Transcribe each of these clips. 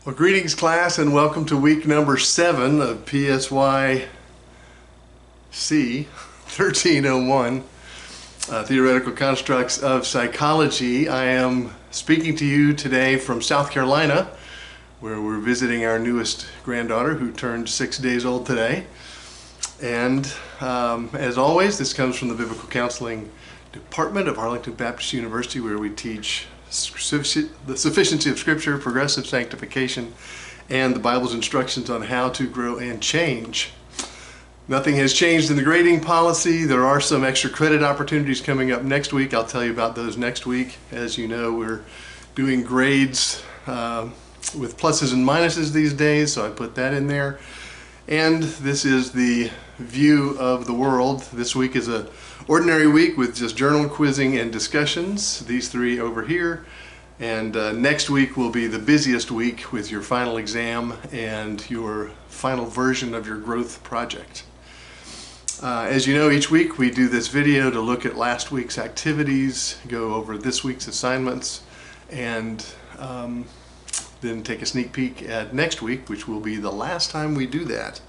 Well, greetings class, and welcome to week number 7 of PSYC1301, Theoretical Constructs of Psychology. I am speaking to you today from South Carolina, where we're visiting our newest granddaughter who turned 6 days old today. And as always, this comes from the Biblical Counseling Department of Arlington Baptist University, where we teach the sufficiency of Scripture, progressive sanctification, and the Bible's instructions on how to grow and change. Nothing has changed in the grading policy. There are some extra credit opportunities coming up next week. I'll tell you about those next week. As you know, we're doing grades with pluses and minuses these days, so I put that in there. And this is the view of the world. This week is an ordinary week with just journal quizzing and discussions, these three over here. And next week will be the busiest week with your final exam and your final version of your growth project. As you know, each week we do this video to look at last week's activities, go over this week's assignments, and then take a sneak peek at next week, which will be the last time we do that.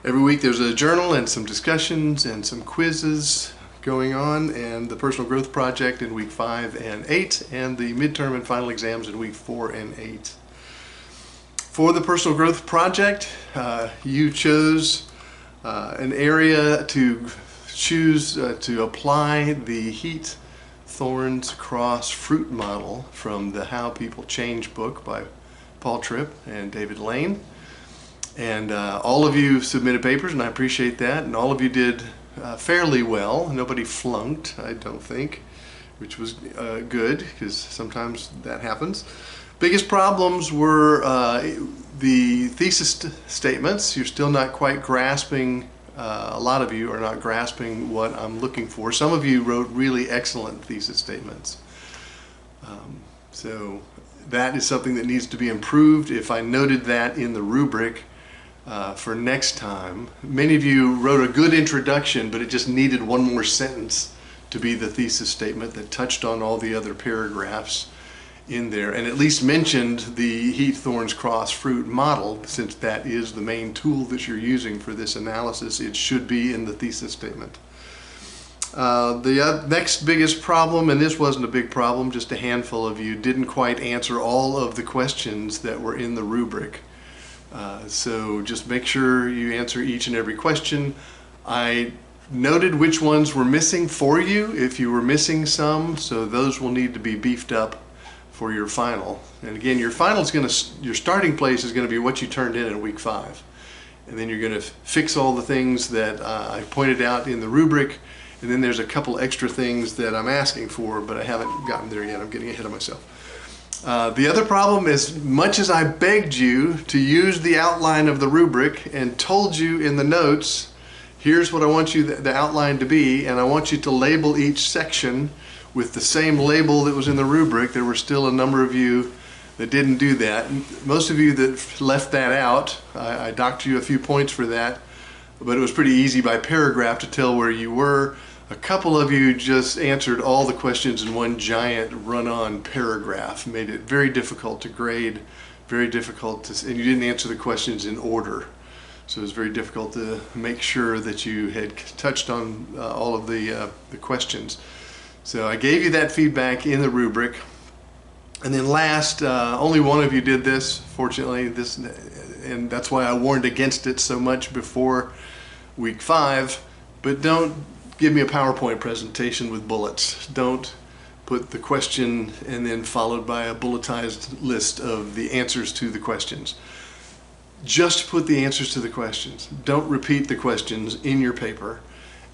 Every week there's a journal and some discussions and some quizzes going on, and the personal growth project in week 5 and 8, and the midterm and final exams in week 4 and 8. For the personal growth project, you chose an area to choose to apply the heat, thorns, cross, fruit model from the How People Change book by Paul Tripp and David Lane. And all of you submitted papers, and I appreciate that, and all of you did fairly well. Nobody flunked, I don't think, which was good, because sometimes that happens. Biggest problems were the thesis statements. You're still not quite grasping, a lot of you are not grasping what I'm looking for. Some of you wrote really excellent thesis statements. So that is something that needs to be improved. If I noted that in the rubric for next time. Many of you wrote a good introduction, but it just needed one more sentence to be the thesis statement that touched on all the other paragraphs in there, and at least mentioned the heat, thorns, cross, fruit model. Since that is the main tool that you're using for this analysis, it should be in the thesis statement. The next biggest problem, and this wasn't a big problem, just a handful of you didn't quite answer all of the questions that were in the rubric. So just make sure you answer each and every question. I noted which ones were missing for you if you were missing some, so those will need to be beefed up for your final. And again, your final is your starting place is going to be what you turned in week 5. And then you're going to fix all the things that I pointed out in the rubric, and then there's a couple extra things that I'm asking for, but I haven't gotten there yet. I'm getting ahead of myself. The other problem, as much as I begged you to use the outline of the rubric and told you in the notes, here's what I want you the outline to be, and I want you to label each section with the same label that was in the rubric, there were still a number of you that didn't do that. Most of you that left that out, I docked you a few points for that, but it was pretty easy by paragraph to tell where you were. A couple of you just answered all the questions in one giant run-on paragraph. Made it very difficult to grade, very difficult to, and you didn't answer the questions in order. So it was very difficult to make sure that you had touched on all of the questions. So I gave you that feedback in the rubric. And then last, only one of you did this, fortunately, and that's why I warned against it so much before week 5, but don't give me a PowerPoint presentation with bullets. Don't put the question and then followed by a bulletized list of the answers to the questions. Just put the answers to the questions. Don't repeat the questions in your paper,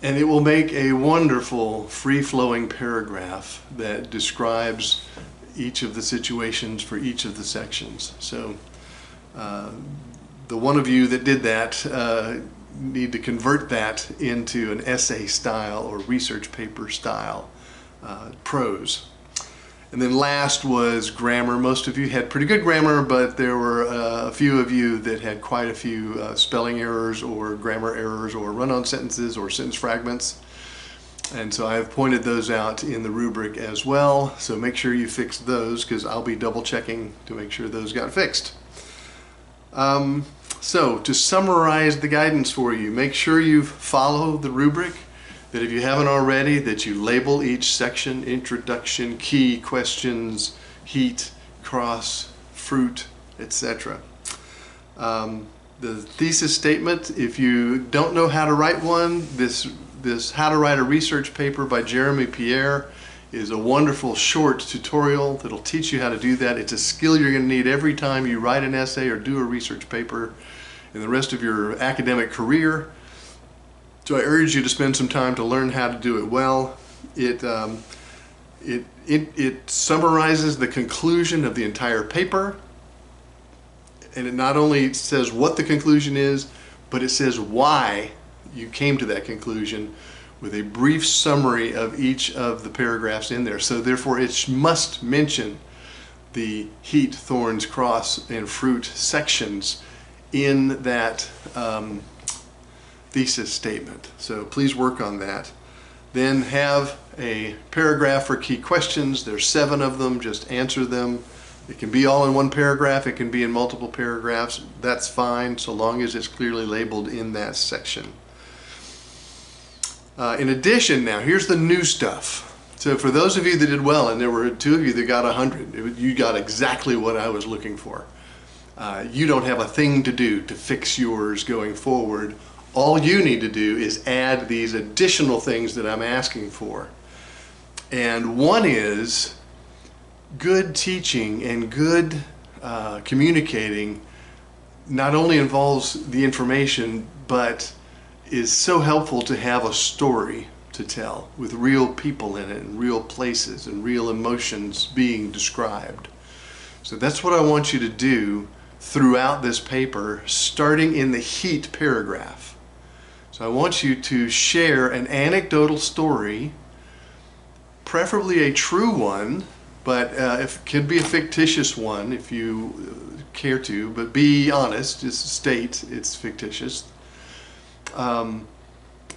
and it will make a wonderful free-flowing paragraph that describes each of the situations for each of the sections. So the one of you that did that need to convert that into an essay style or research paper style prose. And then last was grammar. Most of you had pretty good grammar, but there were a few of you that had quite a few spelling errors or grammar errors or run-on sentences or sentence fragments. And so I have pointed those out in the rubric as well. So make sure you fix those, because I'll be double checking to make sure those got fixed. So to summarize the guidance for you, make sure you follow the rubric, that if you haven't already, that you label each section: introduction, key, questions, heat, cross, fruit, etc. The thesis statement, if you don't know how to write one, this How to Write a Research Paper by Jeremy Pierre is a wonderful short tutorial that'll teach you how to do that. It's a skill you're going to need every time you write an essay or do a research paper in the rest of your academic career. So I urge you to spend some time to learn how to do it well. It summarizes the conclusion of the entire paper, and it not only says what the conclusion is, but it says why you came to that conclusion with a brief summary of each of the paragraphs in there. So therefore it must mention the heat, thorns, cross, and fruit sections in that thesis statement. So please work on that. Then have a paragraph for key questions. There's 7 of them. Just answer them. It can be all in one paragraph. It can be in multiple paragraphs. That's fine, so long as it's clearly labeled in that section. In addition, now here's the new stuff. So for those of you that did well, and there were 2 of you that got 100, you got exactly what I was looking for. You don't have a thing to do to fix yours going forward. All you need to do is add these additional things that I'm asking for. And one is good teaching and good communicating not only involves the information, but is so helpful to have a story to tell with real people in it and real places and real emotions being described. So that's what I want you to do throughout this paper, starting in the heat paragraph. So I want you to share an anecdotal story, preferably a true one, but it could be a fictitious one if you care to, but be honest, just state it's fictitious.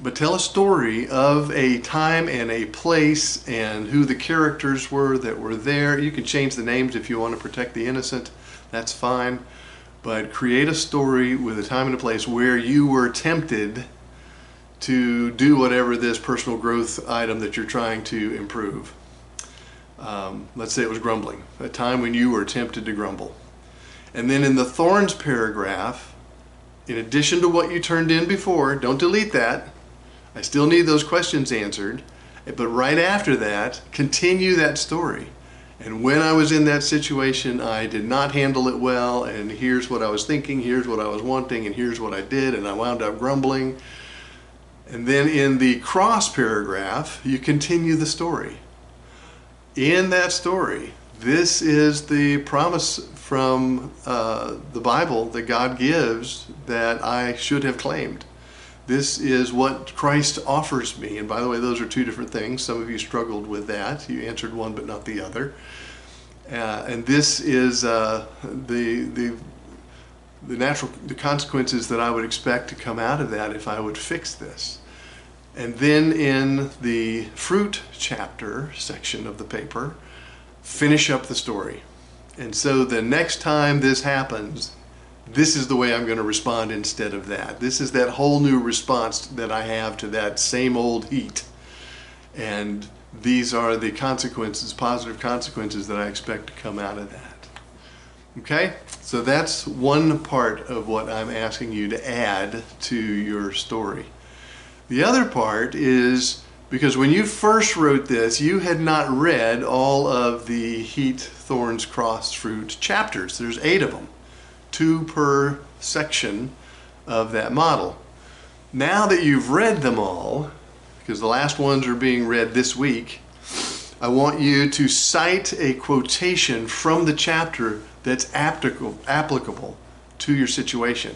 But tell a story of a time and a place and who the characters were that were there. You can change the names if you want to protect the innocent, that's fine. But create a story with a time and a place where you were tempted to do whatever this personal growth item that you're trying to improve. Let's say it was grumbling, a time when you were tempted to grumble. And then in the thorns paragraph, in addition to what you turned in before, don't delete that. I still need those questions answered. But right after that, continue that story. And when I was in that situation, I did not handle it well, and here's what I was thinking, here's what I was wanting, and here's what I did, and I wound up grumbling. And then in the cross paragraph, you continue the story. In that story, this is the promise from the Bible that God gives that I should have claimed. This is what Christ offers me. And by the way, those are 2 different things. Some of you struggled with that. You answered one but not the other. And this is the consequences that I would expect to come out of that if I would fix this. And then in the fruit chapter section of the paper, finish up the story. And so the next time this happens, this is the way I'm going to respond instead of that. This is that whole new response that I have to that same old heat. And these are the consequences, positive consequences that I expect to come out of that. Okay? So that's one part of what I'm asking you to add to your story. The other part is, because when you first wrote this, you had not read all of the heat, thorns, cross, fruit chapters. There's 8 of them, 2 per section of that model. Now that you've read them all, because the last ones are being read this week, I want you to cite a quotation from the chapter that's applicable to your situation.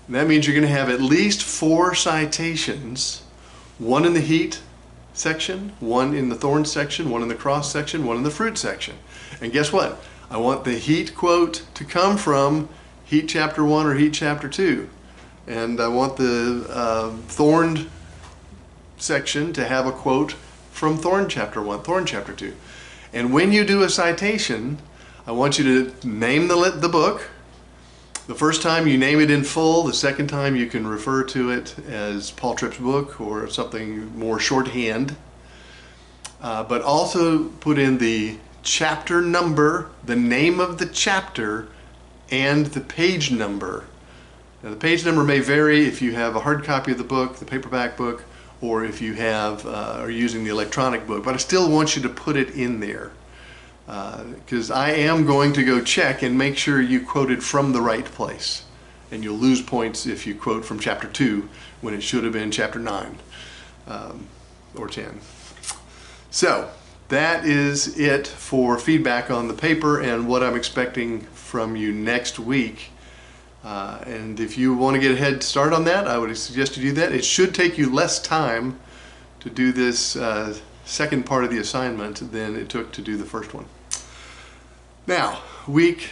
And that means you're going to have at least 4 citations, 1 in the heat section, 1 in the thorn section, 1 in the cross section, 1 in the fruit section. And guess what? I want the heat quote to come from heat chapter 1 or heat chapter 2. And I want the thorn section to have a quote from thorn chapter 1, thorn chapter 2. And when you do a citation, I want you to name the book, The first time you name it in full, the second time you can refer to it as Paul Tripp's book or something more shorthand. But also put in the chapter number, the name of the chapter, and the page number. Now, the page number may vary if you have a hard copy of the book, the paperback book, or if you have are using the electronic book. But I still want you to put it in there because I am going to go check and make sure you quoted from the right place. And you'll lose points if you quote from chapter 2 when it should have been chapter 9 or 10. So that is it for feedback on the paper and what I'm expecting from you next week. And if you want to get a head start on that, I would suggest you do that. It should take you less time to do this second part of the assignment than it took to do the first one. Now, week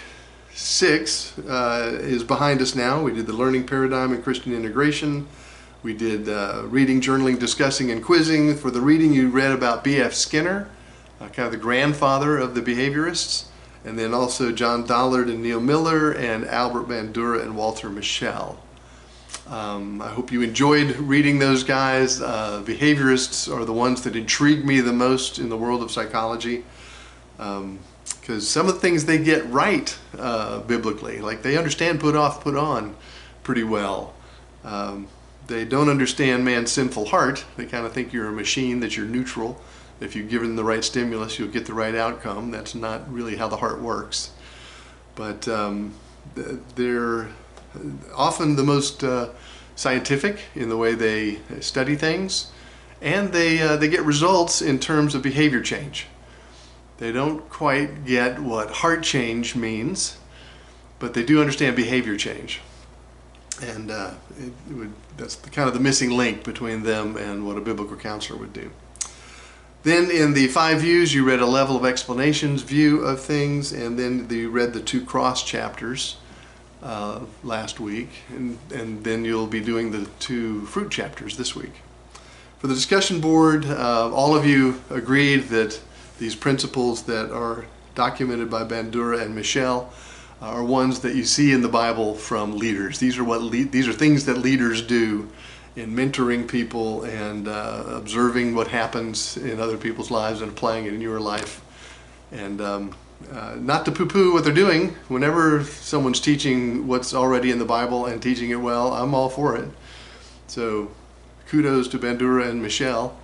6 is behind us now. We did the learning paradigm and Christian integration. We did reading, journaling, discussing, and quizzing. For the reading, you read about B.F. Skinner, kind of the grandfather of the behaviorists, and then also John Dollard and Neil Miller, and Albert Bandura and Walter Mischel. I hope you enjoyed reading those guys. Behaviorists are the ones that intrigue me the most in the world of psychology, because some of the things they get right biblically, like they understand put off, put on pretty well. They don't understand man's sinful heart. They kind of think you're a machine, that you're neutral. If you're given the right stimulus, you'll get the right outcome. That's not really how the heart works. But they're often the most scientific in the way they study things, and they get results in terms of behavior change. They don't quite get what heart change means, but they do understand behavior change. And that's kind of the missing link between them and what a biblical counselor would do. Then in the 5 views, you read a level of explanations view of things, and then you read the 2 cross chapters last week, and then you'll be doing the 2 fruit chapters this week. For the discussion board, all of you agreed that these principles that are documented by Bandura and Mischel are ones that you see in the Bible from leaders. These are things that leaders do in mentoring people and observing what happens in other people's lives and applying it in your life. And not to poo-poo what they're doing. Whenever someone's teaching what's already in the Bible and teaching it well, I'm all for it. So kudos to Bandura and Mischel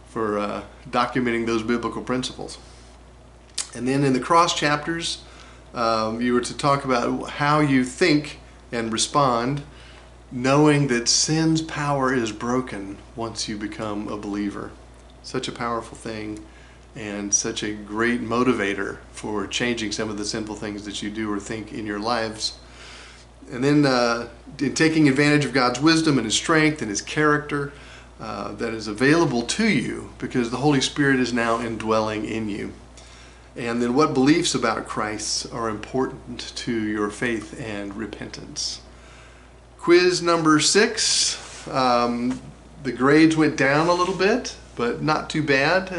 for documenting those biblical principles. And then in the cross chapters, you were to talk about how you think and respond, knowing that sin's power is broken once you become a believer. Such a powerful thing and such a great motivator for changing some of the sinful things that you do or think in your lives. And then in taking advantage of God's wisdom and His strength and His character that is available to you because the Holy Spirit is now indwelling in you. And then what beliefs about Christ are important to your faith and repentance. Quiz number 6, the grades went down a little bit, but not too bad.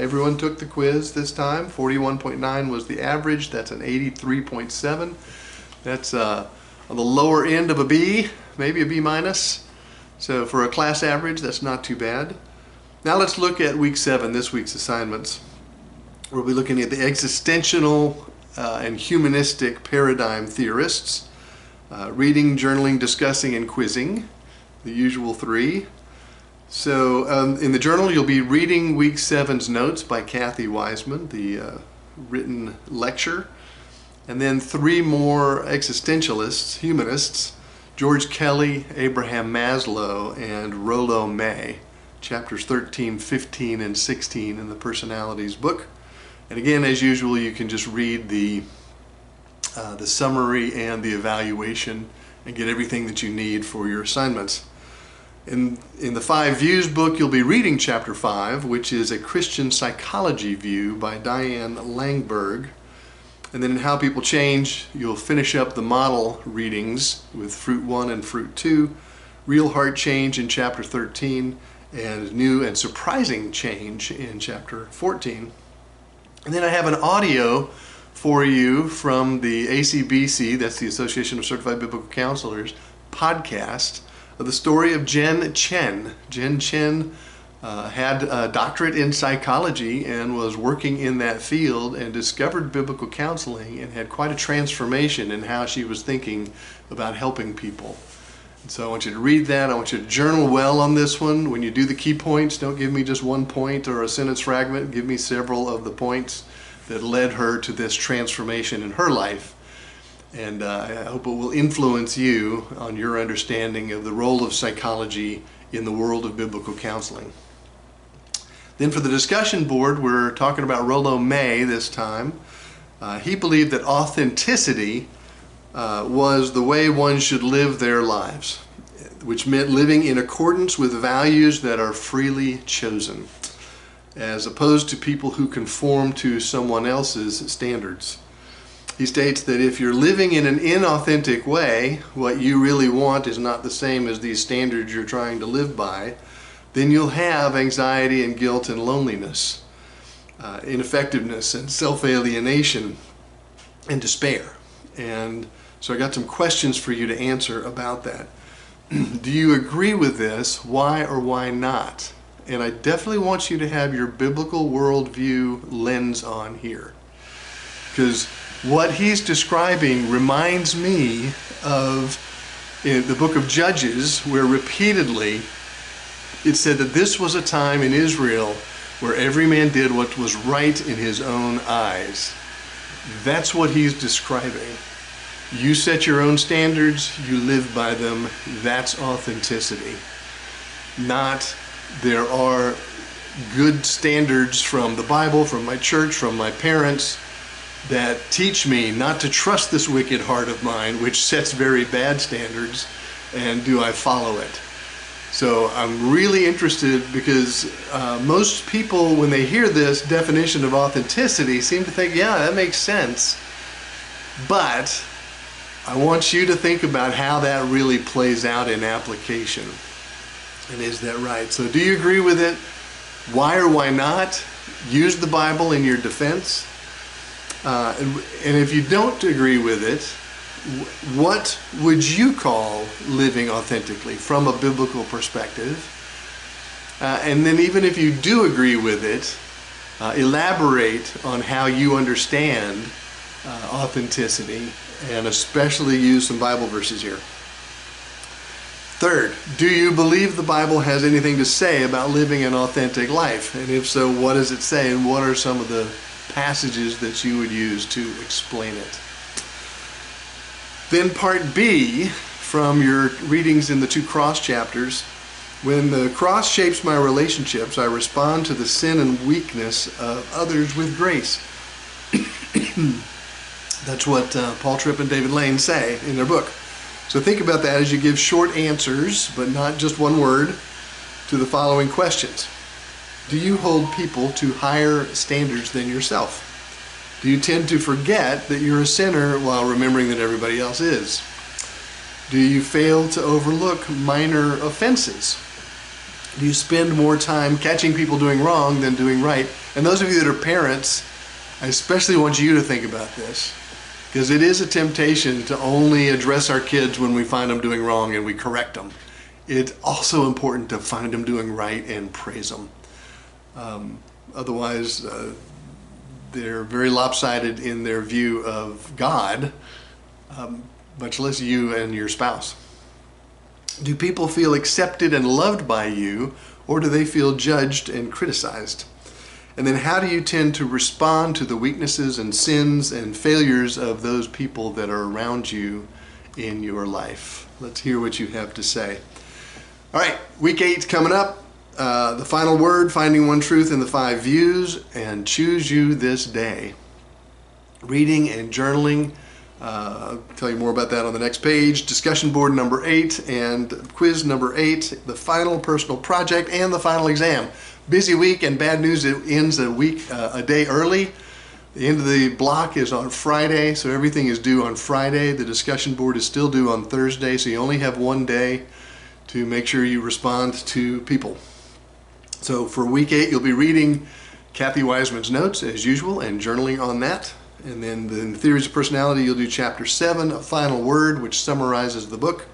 Everyone took the quiz this time. 41.9 was the average. That's an 83.7. That's on the lower end of a B, maybe a B minus. So for a class average, that's not too bad. Now let's look at week 7, this week's assignments. We'll be looking at the existential and humanistic paradigm theorists. Reading, journaling, discussing, and quizzing, the usual 3. So in the journal, you'll be reading week 7's notes by Kathy Wiseman, the written lecture, and then 3 more existentialists, humanists, George Kelly, Abraham Maslow, and Rollo May, chapters 13, 15, and 16 in the Personalities book. And again, as usual, you can just read the summary and the evaluation and get everything that you need for your assignments. In the 5 Views book, you'll be reading chapter 5, which is a Christian psychology view by Diane Langberg. And then in How People Change, you'll finish up the model readings with Fruit 1 and Fruit 2, Real Heart Change in chapter 13, and New and Surprising Change in chapter 14. And then I have an audio for you from the ACBC, that's the Association of Certified Biblical Counselors, podcast of the story of Jen Chen. Jen Chen had a doctorate in psychology and was working in that field and discovered biblical counseling and had quite a transformation in how she was thinking about helping people. And so I want you to read that. I want you to journal well on this one. When you do the key points, don't give me just one point or a sentence fragment. Give me several of the points that led her to this transformation in her life. And I hope it will influence you on your understanding of the role of psychology in the world of biblical counseling. Then for the discussion board, we're talking about Rollo May this time. He believed that authenticity was the way one should live their lives, which meant living in accordance with values that are freely chosen, as opposed to people who conform to someone else's standards. He states that if you're living in an inauthentic way, what you really want is not the same as these standards you're trying to live by, then you'll have anxiety and guilt and loneliness, ineffectiveness and self-alienation and despair. And so I got some questions for you to answer about that. Do you agree with this? Why or why not? And I definitely want you to have your biblical worldview lens on here, because what he's describing reminds me of in the book of Judges, where repeatedly it said that this was a time in Israel where every man did what was right in his own eyes. That's what he's describing. You set your own standards, you live by them. That's authenticity. Not there are good standards from the Bible, from my church, from my parents, that teach me not to trust this wicked heart of mine, which sets very bad standards, and do I follow it? So I'm really interested, because most people, when they hear this definition of authenticity, seem to think, yeah, that makes sense. But I want you to think about how that really plays out in application. And is that right? So do you agree with it? Why or why not? Use the Bible in your defense. And if you don't agree with it, what would you call living authentically from a biblical perspective? And then even if you do agree with it, elaborate on how you understand authenticity, and especially use some Bible verses here. Third, do you believe the Bible has anything to say about living an authentic life? And if so, what does it say, and what are some of the passages that you would use to explain it? Then part B, from your readings in the 2 cross chapters, when the cross shapes my relationships, I respond to the sin and weakness of others with grace. That's what Paul Tripp and David Lane say in their book. So think about that as you give short answers, but not just one word, to the following questions. Do you hold people to higher standards than yourself? Do you tend to forget that you're a sinner while remembering that everybody else is? Do you fail to overlook minor offenses? Do you spend more time catching people doing wrong than doing right? And those of you that are parents, I especially want you to think about this, because it is a temptation to only address our kids when we find them doing wrong and we correct them. It's also important to find them doing right and praise them. Otherwise, they're very lopsided in their view of God, much less you and your spouse. Do people feel accepted and loved by you, or do they feel judged and criticized? And then how do you tend to respond to the weaknesses and sins and failures of those people that are around you in your life? Let's hear what you have to say. All right, week 8's coming up. The final word, finding one truth in the 5 views, and choose you this day. Reading and journaling. I'll tell you more about that on the next page. Discussion board number 8 and quiz number 8, the final personal project and the final exam. Busy week, and bad news, it ends a day early. The end of the block is on Friday, so everything is due on Friday. The discussion board is still due on Thursday, so you only have one day to make sure you respond to people. So for week 8, you'll be reading Kathy Wiseman's notes as usual and journaling on that. And then in the Theories of Personality, you'll do Chapter 7, A Final Word, which summarizes the book.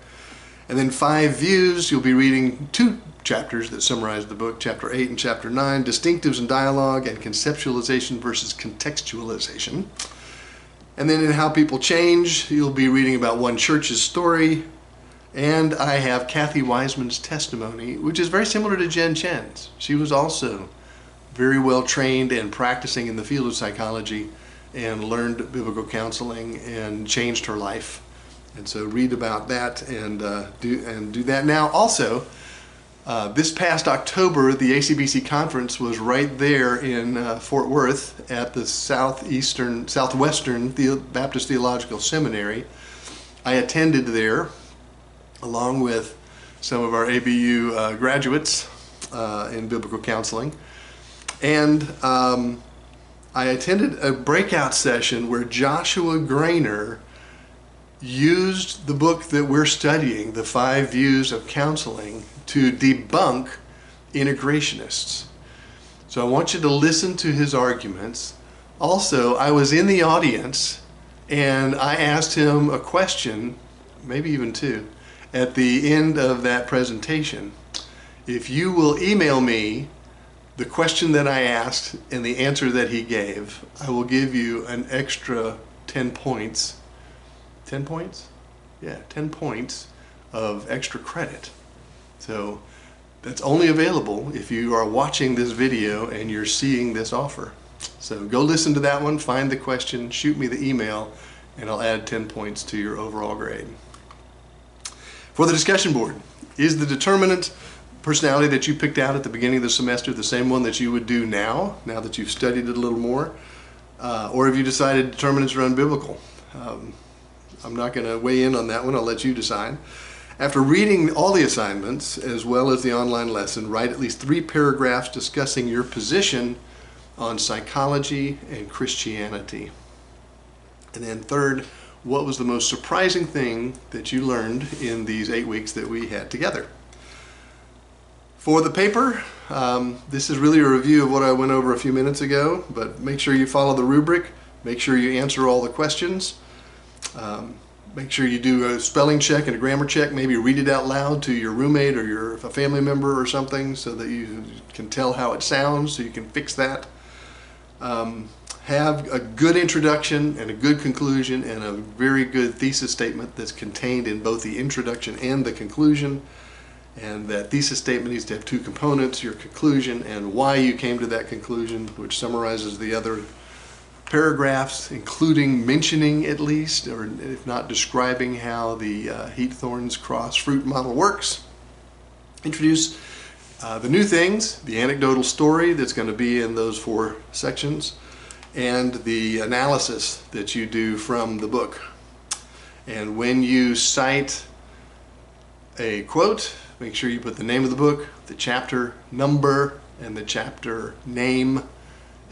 And then 5 Views, you'll be reading 2 chapters that summarize the book, Chapter 8 and Chapter 9, Distinctives and Dialogue, and Conceptualization versus Contextualization. And then in How People Change, you'll be reading about One Church's story. And I have Kathy Wiseman's testimony, which is very similar to Jen Chen's. She was also very well trained and practicing in the field of psychology and learned biblical counseling and changed her life. And so read about that and do that now. Also, this past October, the ACBC conference was right there in Fort Worth at the Southwestern Baptist Theological Seminary. I attended there along with some of our ABU graduates in biblical counseling. And I attended a breakout session where Joshua Grainer used the book that we're studying, The 5 Views of Counseling, to debunk integrationists. So I want you to listen to his arguments. Also, I was in the audience and I asked him a question, maybe even 2, at the end of that presentation. If you will email me the question that I asked and the answer that he gave, I will give you an extra 10 points. 10 points? Yeah, 10 points of extra credit. So that's only available if you are watching this video and you're seeing this offer. So go listen to that one, find the question, shoot me the email, and I'll add 10 points to your overall grade. For the discussion board, is the determinant personality that you picked out at the beginning of the semester the same one that you would do now that you've studied it a little more? Or have you decided determinants are unbiblical? I'm not going to weigh in on that one. I'll let you decide. After reading all the assignments, as well as the online lesson, write at least 3 paragraphs discussing your position on psychology and Christianity. And then third, what was the most surprising thing that you learned in these 8 weeks that we had together? For the paper, this is really a review of what I went over a few minutes ago, but make sure you follow the rubric, make sure you answer all the questions, make sure you do a spelling check and a grammar check, maybe read it out loud to your roommate or a family member or something so that you can tell how it sounds so you can fix that. Have a good introduction and a good conclusion and a very good thesis statement that's contained in both the introduction and the conclusion. And that thesis statement needs to have 2 components, your conclusion and why you came to that conclusion, which summarizes the other paragraphs, including mentioning at least, or if not describing how the heat thorns cross fruit model works. Introduce the new things, the anecdotal story that's going to be in those 4 sections, and the analysis that you do from the book. And when you cite a quote, make sure you put the name of the book, the chapter number, and the chapter name,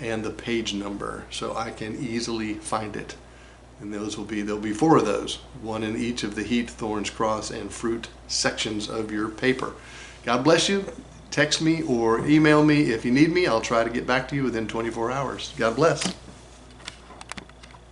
and the page number, so I can easily find it. And there'll be 4 of those, 1 in each of the heat, thorns, cross, and fruit sections of your paper. God bless you. Text me or email me if you need me. I'll try to get back to you within 24 hours. God bless.